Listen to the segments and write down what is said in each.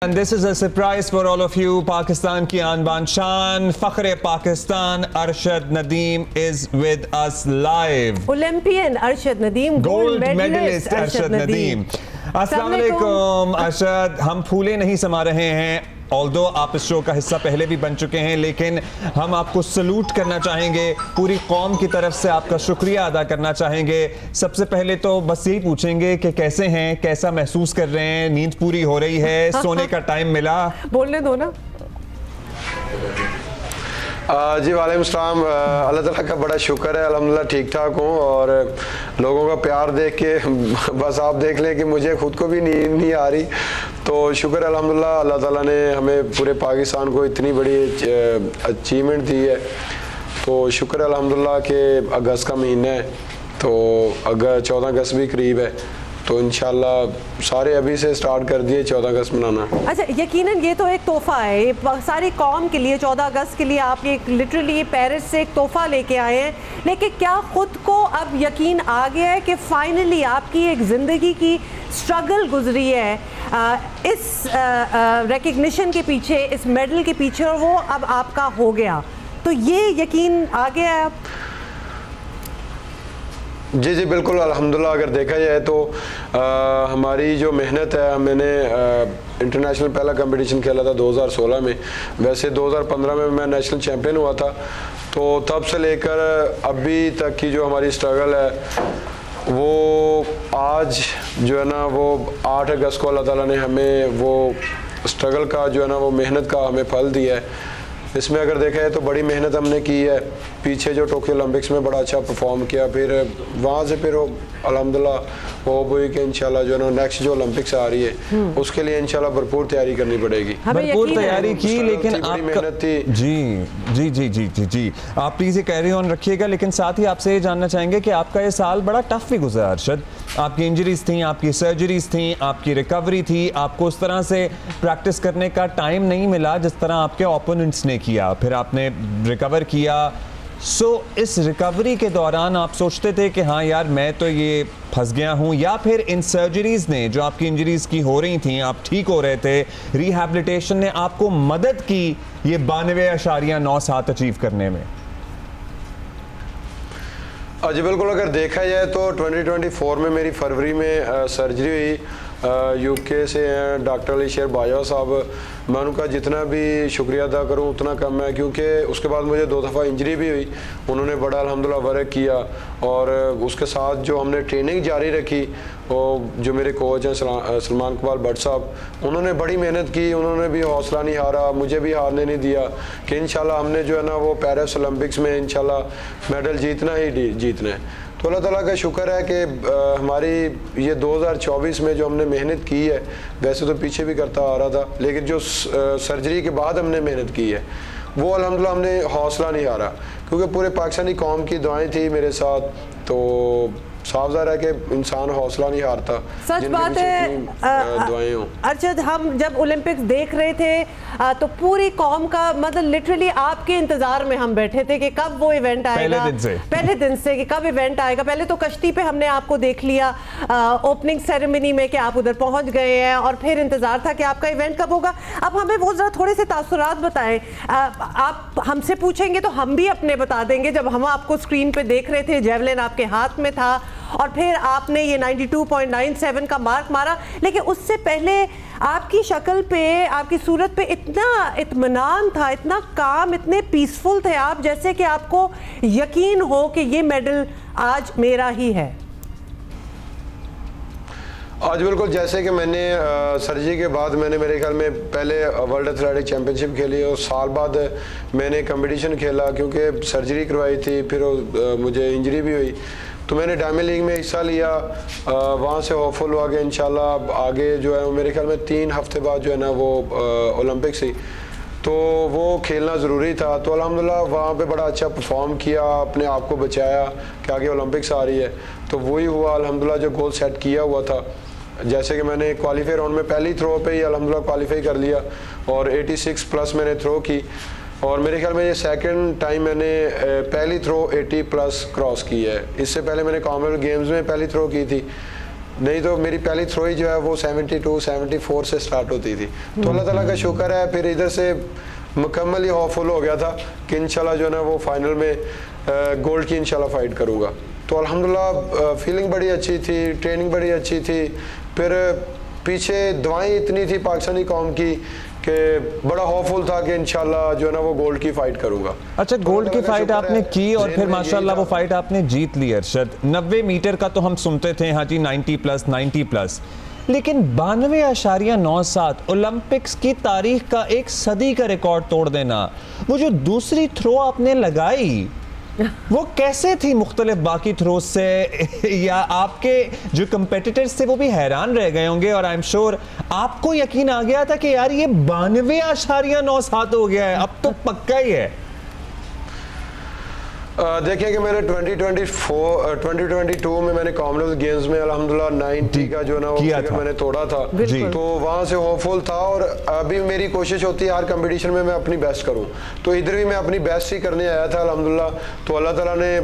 And this is a surprise for all of you. Pakistan ki aan baan shaan, Fakhre Pakistan, Arshad Nadeem is with us live. Olympian Arshad Nadeem, gold medalist Arshad Nadeem. अस्सलाम वालेकुम अरशद, हम फूले नहीं समा रहे हैं, although आप इस show का हिस्सा पहले भी बन चुके हैं, लेकिन हम आपको सलूट करना चाहेंगे, पूरी कौम की तरफ से आपका शुक्रिया अदा करना चाहेंगे। सबसे पहले तो बस यही पूछेंगे कि कैसे हैं, कैसा महसूस कर रहे हैं, नींद पूरी हो रही है, सोने का टाइम मिला? बोलने दो ना। जी वालेकुम सलाम। अल्लाह ताला का बड़ा शुक्र है, अल्हम्दुलिल्लाह ठीक ठाक हूँ और लोगों का प्यार देख के बस आप देख लें कि मुझे खुद को भी नींद नहीं आ रही। तो शुक्र है अल्हम्दुलिल्लाह, अल्लाह ताला ने हमें पूरे पाकिस्तान को इतनी बड़ी अचीवमेंट दी है। तो शुक्र है अल्हम्दुलिल्लाह कि अगस्त का महीना है, तो 14 अगस्त भी करीब है, तो इंशाल्लाह सारे अभी से स्टार्ट कर दिए 14 अगस्त मनाना। अच्छा, यकीनन ये तो एक तोहफा है, ये सारी कौम के लिए 14 अगस्त के लिए आप ये लिटरली पेरिस से एक तोहफा लेके आए हैं, लेकिन क्या खुद को अब यकीन आ गया है कि फाइनली आपकी एक ज़िंदगी की स्ट्रगल गुजरी है इस रिकग्निशन के पीछे, इस मेडल के पीछे, और वो अब आपका हो गया, तो ये यकीन आ गया है अब? जी जी बिल्कुल, अल्हम्दुलिल्लाह अगर देखा जाए तो हमारी जो मेहनत है, मैंने इंटरनेशनल पहला कंपटीशन खेला था 2016 में, वैसे 2015 में मैं नेशनल चैम्पियन हुआ था। तो तब से लेकर अभी तक की जो हमारी स्ट्रगल है, वो आज जो है ना वो 8 अगस्त को अल्लाह ताला ने हमें वो स्ट्रगल का जो है ना वो मेहनत का हमें फल दिया है। इसमें अगर देखा जाए तो बड़ी मेहनत हमने की है, पीछे जो टोक्यो ओलंपिक्स में बड़ा अच्छा परफॉर्म किया, फिर वहाँ से फिर अल्हम्दुलिल्लाह होप हुई कि इंशाल्लाह जो है ना नेक्स्ट जो ओलंपिक्स आ रही है उसके लिए इंशाल्लाह भरपूर तैयारी करनी पड़ेगी। भरपूर तैयारी की, लेकिन आपकी मेहनत थी। जी जी जी जी जी जी आप प्लीज़ ये कैरी ऑन रखिएगा, लेकिन साथ ही आपसे ये जानना चाहेंगे कि आपका ये साल बड़ा टफ भी गुजरा अरशद। आपकी इंजरीज थी, आपकी सर्जरीज थी, आपकी रिकवरी थी, आपको उस तरह से प्रैक्टिस करने का टाइम नहीं मिला जिस तरह आपके ओपोनेंट्स ने किया, फिर आपने रिकवर किया। इस रिकवरी के दौरान आप सोचते थे कि हाँ यार मैं तो ये फंस गया हूँ, या फिर इन सर्जरीज ने जो आपकी इंजरीज की हो रही थी, आप ठीक हो रहे थे, रिहैबिलिटेशन ने आपको मदद की ये 92.97 अचीव करने में? जी बिल्कुल, अगर देखा जाए तो 2024 में मेरी फरवरी में सर्जरी हुई, यूके से हैं डॉक्टर अली शेर बाजवा साहब, मैं उनका जितना भी शुक्रिया अदा करूं उतना कम है, क्योंकि उसके बाद मुझे 2 दफ़ा इंजरी भी हुई, उन्होंने बड़ा अल्हम्दुलिल्लाह वर्क किया और उसके साथ जो हमने ट्रेनिंग जारी रखी, वो जो मेरे कोच हैं सलमान इकबाल भट्ट साहब, उन्होंने बड़ी मेहनत की, उन्होंने भी हौसला नहीं हारा, मुझे भी हारने नहीं दिया कि इंशाल्लाह हमने जो है ना वो पेरिस ओलंपिक्स में इंशाल्लाह मेडल जीतना ही जीतना है। तो अल्लाह ताला का शुक्र है कि हमारी ये 2024 में जो हमने मेहनत की है, वैसे तो पीछे भी करता आ रहा था, लेकिन जो सर्जरी के बाद हमने मेहनत की है वो अल्हम्दुलिल्लाह हमने हौसला नहीं हारा, क्योंकि पूरे पाकिस्तानी कौम की दुआएं थी मेरे साथ। तो साफ ज़ाहिर है कि इंसान हौसला नहीं हारता। सच बात है अरशद, हम जब ओलंपिक्स देख रहे थे तो पूरी कौम का मतलब लिटरली आपके इंतजार में हम बैठे थे कि कब वो इवेंट आएगा, पहले दिन से कि कब इवेंट आएगा। पहले तो कश्ती पे हमने आपको देख लिया ओपनिंग सेरेमनी में कि आप उधर पहुंच गए हैं, और फिर इंतजार था कि आपका इवेंट कब होगा। अब हमें वो जरा थोड़े से तासुरात बताएं, आप हमसे पूछेंगे तो हम भी अपने बता देंगे। जब हम आपको स्क्रीन पे देख रहे थे, जेवलिन आपके हाथ में था और फिर आपने ये 92.97 का मार्क मारा, लेकिन उससे पहले आपकी शक्ल पे, आपकी सूरत पे इतना इत्मीनान था, इतना काम, इतने पीसफुल थे आप, जैसे कि आपको यकीन हो कि ये मेडल आज मेरा ही है। आज बिल्कुल, जैसे कि मैंने सर्जरी के बाद मैंने मेरे ख्याल में पहले वर्ल्ड एथलेटिक चैम्पियनशिप खेली और साल बाद मैंने कंपटीशन खेला, क्योंकि सर्जरी करवाई थी, फिर मुझे इंजरी भी हुई, तो मैंने डायमंड लीग में हिस्सा लिया। वहाँ से होपफुल हुआ कि इंशाल्लाह आगे जो है मेरे ख्याल में 3 हफ्ते बाद जो है ना वो ओलंपिक्स ही, तो वो खेलना ज़रूरी था। तो अल्हम्दुलिल्लाह वहाँ पे बड़ा अच्छा परफॉर्म किया, अपने आप को बचाया कि आगे ओलंपिक्स आ रही है, तो वही हुआ अल्हम्दुलिल्लाह जो गोल सेट किया हुआ था। जैसे कि मैंने क्वालिफाई राउंड में पहली थ्रो पे ही अल्हम्दुलिल्लाह क्वालिफाई कर लिया और 86 प्लस मैंने थ्रो की, और मेरे ख्याल में ये सेकंड टाइम मैंने पहली थ्रो 80 प्लस क्रॉस की है। इससे पहले मैंने कॉमनवेल्थ गेम्स में पहली थ्रो की थी, نہیں تو میری پہلی تھرو ہی جو ہے وہ 72 74 سے سٹارٹ ہوتی تھی. تو اللہ تعالیٰ کا شکر ہے پھر ادھر سے مکمل ہی ہوپ فل ہو گیا تھا کہ انشاءاللہ جو ہے نا وہ فائنل میں گولڈ کی انشاءاللہ فائٹ کروں گا. تو الحمدللہ فیلنگ بڑی اچھی تھی, ٹریننگ بڑی اچھی تھی, پھر پیچھے دعائیں اتنی تھی پاکستانی قوم کی کہ بڑا ہوپ فل تھا کہ انشاءاللہ جو ہے نا وہ گولڈ کی فائٹ کروں گا. اچھا, گولڈ کی فائٹ آپ نے کی اور پھر ماشاءاللہ وہ فائٹ آپ نے جیت لی. ارشد 90 میٹر کا تو ہم سنتے تھے ہاں جی 90+, لیکن 92.97 اولمپکس کی تاریخ کا ایک صدی کا ریکارڈ توڑ دینا, وہ جو دوسری تھرو آپ نے لگائی وہ کیسے تھی مختلف باقی تھروز سے, یا آپ کے جو کمپیٹیٹرز تھے وہ بھی حیران رہ گئے ہوں گے, اور آئی ایم شور آپ کو یقین آ گیا تھا کہ یار یہ 92.97 ہو گیا ہے, اب تو پکا ہی ہے. دیکھیں کہ میں نے 2022 میں میں نے کامن ویلتھ گیمز میں الحمدللہ 90 کا جو نا وہ میں نے توڑا تھا, تو وہاں سے ہوپ فل تھا, اور ابھی میری کوشش ہوتی ہے ہر کمپٹیشن میں اپنی بیسٹ کروں, تو ادھر بھی میں اپنی بیسٹ ہی کرنے آیا تھا الحمدللہ. تو اللہ تعالیٰ نے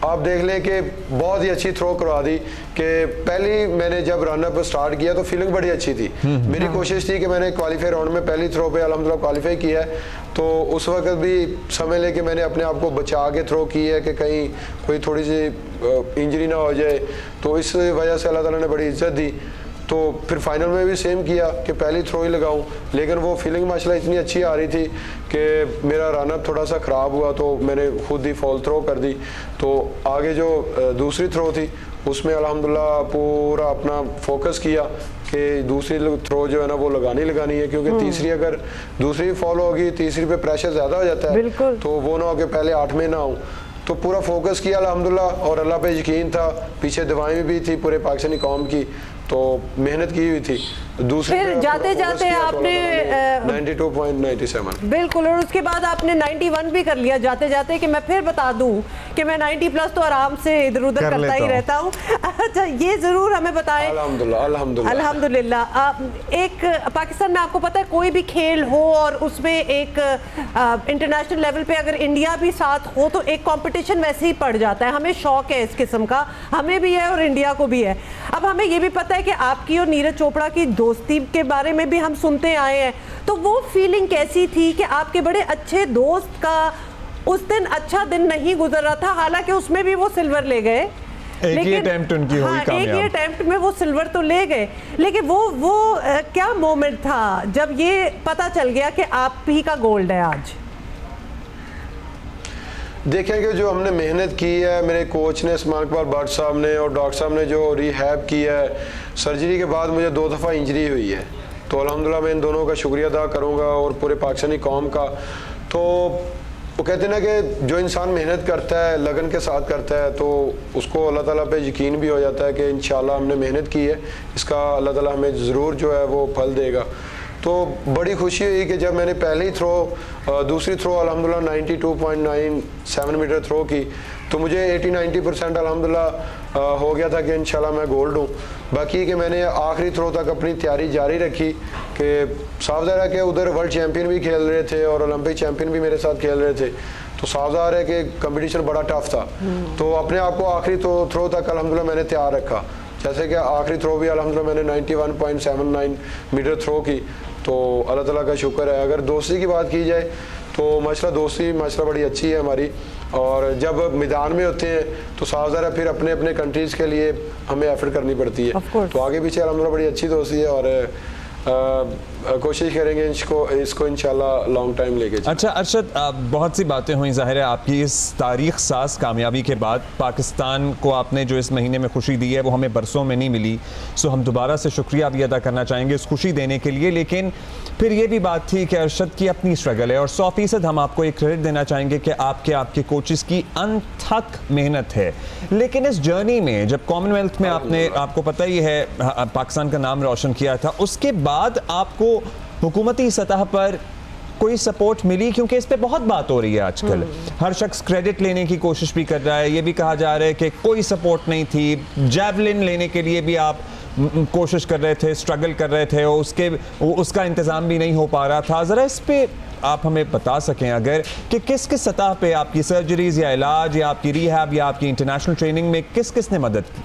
آپ دیکھ لیں کہ بہت ہی اچھی تھرو کروا دی کہ پہلی میں نے جب رن اپ سٹارٹ کیا تو فیلنگ بڑی اچھی تھی. میری کوشش تھی کہ میں نے کوالیفائی راؤنڈ میں پہلی تھرو پہ الحمدللہ کوالیفائی کیا ہے, تو اس وقت بھی سمجھ لے کہ میں نے اپنے آپ کو بچا کے تھرو کی ہے کہ کہیں کوئی تھوڑی سی انجری نہ ہو جائے, تو اس وجہ سے اللہ تعالیٰ نے بڑی عزت دی. تو پھر فائنل میں بھی سیم کیا کہ پہلی تھرو ہی لگاؤں, لیکن وہ فیلنگ ماشاءاللہ اتنی اچھی آ رہی تھی کہ میرا رن اپ تھوڑا سا خراب ہوا, تو میں نے خود ہی فال تھرو کر دی. تو آگے جو دوسری تھرو تھی اس میں الحمدللہ پورا اپنا فوکس کیا کہ دوسری تھرو جو ہے نا وہ لگانی ہے, کیونکہ تیسری اگر دوسری فال ہوگی تیسری پہ پریشر زیادہ ہو جاتا ہے, تو وہ نہ ہو کہ پہلے 8 میں نہ ہوں. تو پورا فوکس کیا الحمدللہ, اور اللہ پہ یقین تھا, پیچھے دعائیں بھی تھی پورے پاکستانی قوم کی, تو محنت کی ہوئی تھی. دوسری پھر جاتے جاتے آپ نے 92.97 بالکل, اور اس کے بعد آپ نے 91 بھی کر لیا جاتے جاتے, کہ میں پھر بتا دوں کہ میں 90+ تو آرام سے ادھر ادھر کرتا ہی رہتا ہوں. اچھا, یہ ضرور ہمیں بتائیں الحمدللہ ایک پاکستان میں آپ کو پتا ہے کوئی بھی کھیل ہو اور اس میں ایک انٹرنیشنل لیول پہ اگر انڈیا بھی ساتھ ہو تو ایک کمپٹیشن ویسے ہی پڑ جاتا ہے. ہمیں شوق ہے اس قسم کا, ہمیں بھی ہے اور انڈیا کو بھی ہے. اب ہمیں یہ بھی پتا ہے کہ آپ کی اور نیرج چوپڑا کی دوستی کے بارے میں بھی ہم سنتے آئے ہیں, تو وہ فیلنگ کیسی تھی کہ آپ کے بڑے اچھے دوست کا اس دن اچھا دن نہیں گزر رہا تھا, حالانکہ اس میں بھی وہ سلور لے گئے, ایک ہی اٹیمپٹ ان کی ہوئی کامیاب, ایک ہی اٹیمپٹ میں وہ سلور تو لے گئے, لیکن وہ کیا مومنٹ تھا جب یہ پتا چل گیا کہ آپ ہی کا گولڈ ہے آج؟ دیکھیں کہ جو ہم نے محنت کی ہے, میرے کوچ نے عثمان اقبال بٹ صاحب نے اور ڈاکٹر صاحب نے جو ریہیب کی ہے, سرجری کے بعد مجھے 2 دفعہ انجری ہوئی ہے, تو الحمدللہ میں ان دونوں کا شکریہ ادا کروں گا اور پورے پاکستانی قوم کا. تو وہ کہتے ہیں نا کہ جو انسان محنت کرتا ہے لگن کے ساتھ کرتا ہے تو اس کو اللہ تعالیٰ پہ یقین بھی ہو جاتا ہے کہ انشاءاللہ ہم نے محنت کی ہے, اس کا اللہ تعالیٰ ہمیں ضرور جو ہے وہ پھل دے گا. تو بڑی خوشی ہوئی کہ جب میں نے پہلی تھرو دوسری تھرو الحمدللہ 92.97 میٹر تھرو کی, تو مجھے 80-90% الحمدللہ ہو گیا تھا کہ انشاءاللہ میں گولڈ ہوں. باقی کہ میں نے آخری تھرو تک اپنی تیاری جاری رکھی, کہ صاف ظاہر ہے کہ ادھر ورلڈ چیمپئن بھی کھیل رہے تھے اور اولمپک چیمپئن بھی میرے ساتھ کھیل رہے تھے, تو صاف ظاہر ہے کہ کمپٹیشن بڑا ٹف تھا. تو اپنے آپ کو آخری تھرو تک الحمدللہ میں نے تیار رکھا, جیسے کہ آخری تھرو بھی الحمدللہ میں نے 91.79 میٹر تھرو کی. تو اللہ تعالیٰ کا شکر ہے. اگر دوستی کی بات کی جائے تو ماشاءاللہ دوستی ماشاءاللہ بڑی اچھی ہے ہماری, اور جب میدان میں ہوتے ہیں تو صاف ظاہر ہے پھر اپنے اپنے کنٹریز کے لیے ہمیں ایفرٹ کرنی پڑتی ہے, تو آگے پیچھے الحمدللہ بڑی اچھی دوستی ہے, اور کوشش کریں گے اس کو انشاءاللہ لانگ ٹائم لے کے. اچھا ارشد, بہت سی باتیں ہوئیں, ظاہر ہے آپ کی اس تاریخ ساز کامیابی کے بعد پاکستان کو آپ نے جو اس مہینے میں خوشی دی ہے وہ ہمیں برسوں میں نہیں ملی, سو ہم دوبارہ سے شکریہ بھی ادا کرنا چاہیں گے اس خوشی دینے کے لیے. لیکن پھر یہ بھی بات تھی کہ ارشد کی اپنی اسٹرگل ہے, اور 100% ہم آپ کو ایک کریڈٹ دینا چاہیں گے کہ آپ کے کوچز کی انتھک محنت ہے. لیکن اس جرنی میں جب کامن ویلتھ میں آپ کو پتہ ہی ہے پاکستان کا نام روشن کیا تھا, اس کے بعد آپ کو حکومتی سطح پر کوئی سپورٹ ملی؟ کیونکہ اس پہ بہت بات ہو رہی ہے آج کل, ہر شخص کریڈٹ لینے کی کوشش بھی کر رہا ہے, یہ بھی کہا جا رہا ہے کہ کوئی سپورٹ نہیں تھی, جیولن لینے کے لیے بھی آپ کوشش کر رہے تھے, اسٹرگل کر رہے تھے, اس کا انتظام بھی نہیں ہو پا رہا تھا. ذرا اس پہ آپ ہمیں بتا سکیں اگر کہ کس سطح پہ آپ کی سرجریز یا علاج یا آپ کی ریہیب یا آپ کی انٹرنیشنل ٹریننگ میں کس نے مدد کی؟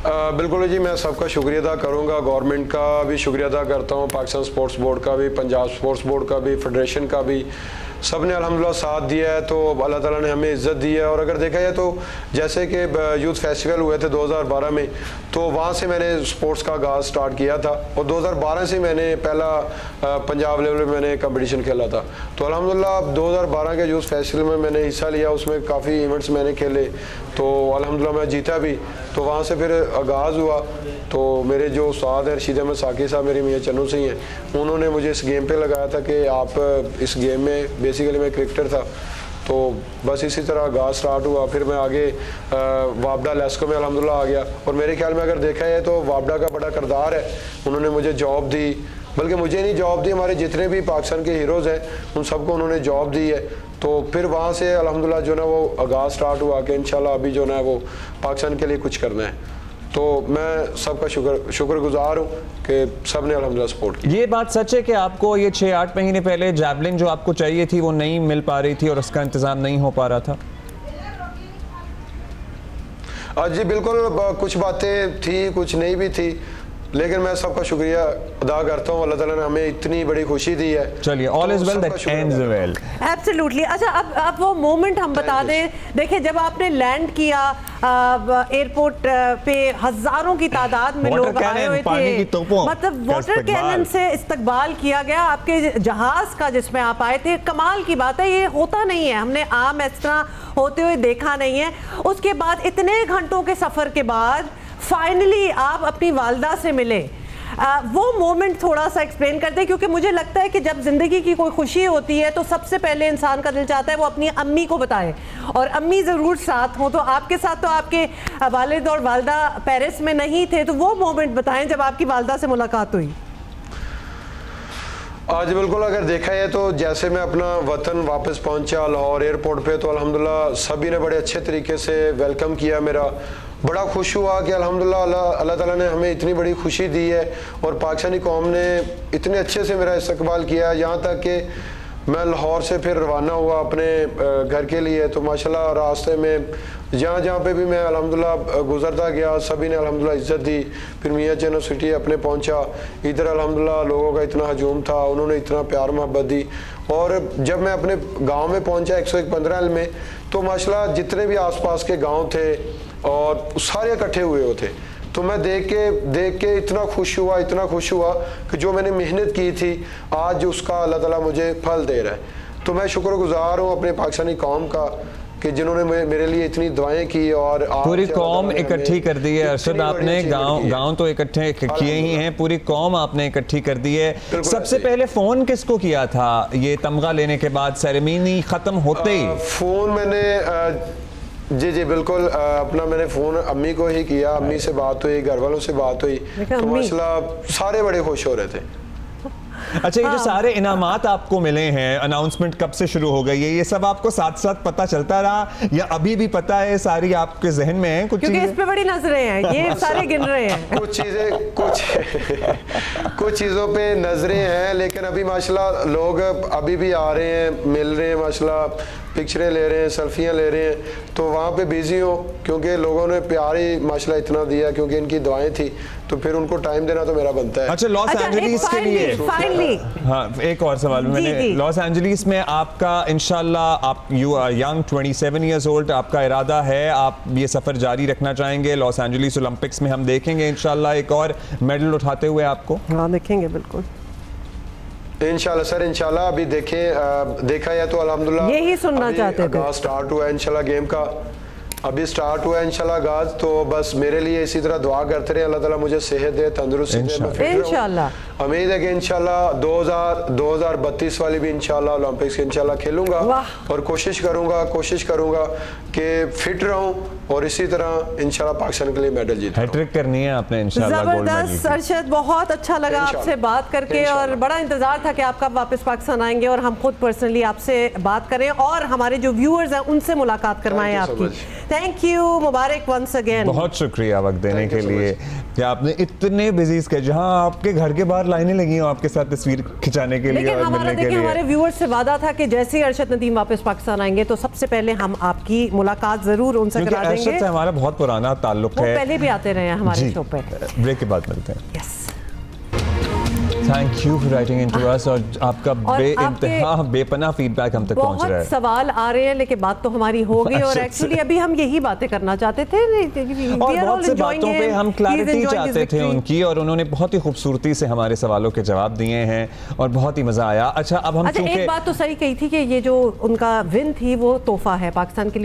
बिल्कुल जी, मैं सबका शुक्रिया अदा करूँगा, गवर्नमेंट का भी शुक्रिया अदा करता हूँ, पाकिस्तान स्पोर्ट्स बोर्ड का भी, पंजाब स्पोर्ट्स बोर्ड का भी, फेडरेशन का भी, सब ने अल्हम्दुलिल्लाह साथ दिया है, तो अल्लाह ताला ने हमें इज़्ज़त दी है। और अगर देखा जाए तो जैसे कि यूथ फेस्टिवल हुए थे 2012 में, तो वहाँ से मैंने स्पोर्ट्स का आगाज़ स्टार्ट किया था, और 2012 से मैंने पहला पंजाब लेवल में मैंने कंपटीशन खेला था। तो अल्हम्दुलिल्लाह 2012 के यूथ फेस्टिवल में मैंने हिस्सा लिया, उसमें काफ़ी इवेंट्स मैंने खेले, तो अल्हम्दुलिल्लाह मैं जीता भी। तो वहाँ से फिर आगाज़ हुआ, तो मेरे जो उस्ताद हैं रशीद अहमद साकी साहब, मेरी मियाँ चन्नू सिंह हैं, उन्होंने मुझे इस गेम पे लगाया था कि आप इस गेम में, बेसिकली मैं क्रिकेटर था, तो बस इसी तरह आगाज़ स्टार्ट हुआ। फिर मैं आगे वापडा लेस्को में अल्हम्दुलिल्लाह आ गया, और मेरे ख्याल में अगर देखा जाए तो वापडा का बड़ा किरदार है, उन्होंने मुझे जॉब दी, बल्कि मुझे नहीं जॉब दी, हमारे जितने भी पाकिस्तान के हीरोज़ हैं उन सबको उन्होंने जॉब दी है। तो फिर वहाँ से अल्हम्दुलिल्लाह जो ना वो आगाज़ स्टार्ट हुआ कि इंशाल्लाह अभी जो ना वो पाकिस्तान के लिए कुछ करना है। तो मैं सबका शुक्रगुजार हूँ कि सब ने अल्हम्दुलिल्लाह सपोर्ट किया। ये बात सच है कि आपको ये 6-8 महीने पहले जैवलिन जो आपको चाहिए थी वो नहीं मिल पा रही थी और उसका इंतज़ाम नहीं हो पा रहा था? जी बिल्कुल, कुछ बातें थी, कुछ नहीं भी थी, लेकिन मैं सबका शुक्रिया अदा करता हूँ, अल्लाह ताला ने हमें इतनी बड़ी खुशी दी है। चलिए, all is well that ends well. Absolutely. अच्छा, अब वो मोमेंट हम बता दें। देखिए, जब आपने लैंड किया एयरपोर्ट पे, हजारों की तादाद में लोग आए हुए थे, मतलब वाटर कैनन से इस्तकबाल किया गया आपके जहाज का जिसमें आप आए थे। कमाल की बात है, ये होता नहीं है, हमने आम इस तरह होते हुए देखा नहीं है। उसके बाद इतने घंटों के सफर के बाद फाइनली आप अपनी वालदा से मिले, वो मोमेंट थोड़ा सा एक्सप्लेन करते हैं, क्योंकि मुझे लगता है कि जब ज़िंदगी की कोई खुशी होती है तो सबसे पहले इंसान का दिल चाहता है वो अपनी अम्मी को बताए, और अम्मी ज़रूर साथ हो। तो आपके साथ तो आपके वालिद और वालदा पेरिस में नहीं थे, तो वो मोमेंट बताएं जब आपकी वालदा से मुलाकात हुई। आज बिल्कुल, अगर देखा जाए तो जैसे मैं अपना वतन वापस पहुंचा लाहौर एयरपोर्ट पे, तो अल्हम्दुलिल्लाह सभी ने बड़े अच्छे तरीके से वेलकम किया मेरा। बड़ा खुश हुआ कि अल्हम्दुलिल्लाह अल्लाह ताला ने हमें इतनी बड़ी खुशी दी है, और पाकिस्तानी कौम ने इतने अच्छे से मेरा इस्तकबाल किया, यहाँ तक कि मैं लाहौर से फिर रवाना हुआ अपने घर के लिए। तो माशाल्लाह रास्ते में जहाँ जहाँ पे भी मैं अल्हम्दुलिल्लाह गुजरता गया, सभी ने अल्हम्दुलिल्लाह इज़्ज़त दी। फिर मियाँ चन्नू सिटी अपने पहुँचा, इधर अल्हम्दुलिल्लाह लोगों का इतना हजूम था, उन्होंने इतना प्यार मोहब्बत दी। और जब मैं अपने गांव में पहुँचा 101-15 में, तो माशाल्लाह जितने भी आसपास के गांव थे और सारे इकट्ठे हुए थे, तो मैं देख के इतना खुश हुआ कि जो मैंने मेहनत की थी आज उसका अल्लाह ताला मुझे फल दे रहा है। तो मैं शुक्रगुजार हूँ अपने पाकिस्तानी कौम का कि जिन्होंने मेरे लिए इतनी दुआएं की, और पूरी कौम इकट्ठी कर दी है। अरशद, आपने गांव तो इकट्ठे किए ही हैं, पूरी कौम आपने इकट्ठी कर दी है। सबसे पहले फोन किसको किया था ये तमगा लेने के बाद, सेरेमनी खत्म होते ही? फोन मैंने जी बिल्कुल, अपना मैंने फ़ोन अम्मी को ही किया। अम्मी से बात हुई, घर वालों से बात हुई, तो माशाल्लाह सारे बड़े खुश हो रहे थे। अच्छा, ये जो सारे इनामात आपको मिले हैं, अनाउंसमेंट कब से शुरू हो गई है, ये सब आपको साथ साथ पता चलता रहा या अभी भी पता है, सारी आपके जहन में है? क्योंकि इस पे बड़ी नजरें हैं, ये सारे गिन रहे हैं। कुछ चीज़ों पे नजरें हैं, लेकिन अभी माशाल्लाह लोग अभी भी आ रहे हैं, मिल रहे हैं, माशाल्लाह पिक्चरें ले रहे हैं, सेल्फियाँ ले रहे हैं, तो वहाँ पे बिजी हो, क्योंकि लोगों ने प्यार ही माशाल्लाह इतना दिया, क्योंकि इनकी दुआएं थी, तो फिर उनको टाइम देना तो मेरा बनता है। अच्छा, लॉस एंजलिस के लिए हाँ, एक और सवाल मैंने, लॉस एंजलिस में आपका इंशाल्लाह, आप you are young, 27 years old, आपका इरादा है आप ये सफ़र जारी रखना चाहेंगे? लॉस एंजलिस ओलंपिक्स में हम देखेंगे इंशाल्लाह एक और मेडल उठाते हुए आपको? हाँ, देखेंगे बिल्कुल इंशाल्लाह सर, इंशाल्लाह। अभी देखा है तो अल्हम्दुलिल्लाह यही सुनना चाहते थे। स्टार्ट हुआ इंशाल्लाह गेम का, अभी स्टार्ट हुआ इंशाल्लाह आगाज, तो बस मेरे लिए इसी तरह दुआ करते रहे, अल्लाह ताला मुझे सेहत दे, तंदुरुस्ती दे, इंशाल्लाह। उम्मीद है कि इंशाल्लाह 2032 वाली भी इंशाल्लाह ओलंपिक्स इंशाल्लाह खेलूंगा, और कोशिश करूंगा कि फिट रहूं, और इसी तरह इंशाल्लाह पाकिस्तान के लिए मेडल जीतूं। हैट्रिक करनी है आपने इंशाल्लाह। जबरदस्त अरशद, बहुत अच्छा लगा आपसे बात करके, और बड़ा इंतजार था कि आप कब वापस पाकिस्तान आएंगे और हम खुद पर्सनली आपसे बात करें और हमारे जो व्यूअर्स हैं उनसे मुलाकात करवाएं आपकी। थैंक यू, मुबारक वंस अगेन। बहुत शुक्रिया वक्त देने के लिए कि आपने इतने बिजी, जहां आपके घर के बाहर बार लाइनें लगी हूँ आपके साथ तस्वीर खिंचाने के लिए और मिलने के लिए। हमारे व्यूअर्स से वादा था कि जैसे ही अरशद नदीम वापस पाकिस्तान आएंगे तो सबसे पहले हम आपकी मुलाकात जरूर उनसे करा देंगे। अरशद से हमारा बहुत पुराना ताल्लुक है, पहले भी आते रहे हैं हमारे शो पे। ब्रेक के बाद मिलते हैं। Thank you for writing in to us, और आपका बेइंतहा बेपनाह फीडबैक हम तक पहुंच रहा है। बहुत सवाल आ रहे हैं लेकिन बात तो हमारी हो गई, और एक्चुअली अभी हम यही बातें करना चाहते थे और बहुत सी बातों पे हम क्लैरिटी चाहते थे उनकी, और उन्होंने बहुत ही खूबसूरती से हमारे सवालों के जवाब दिए हैं और बहुत ही मजा आया। अच्छा, अब हम एक बात तो सही कही थी कि ये जो उनका विन थी वो तोहफा है पाकिस्तान के लिए।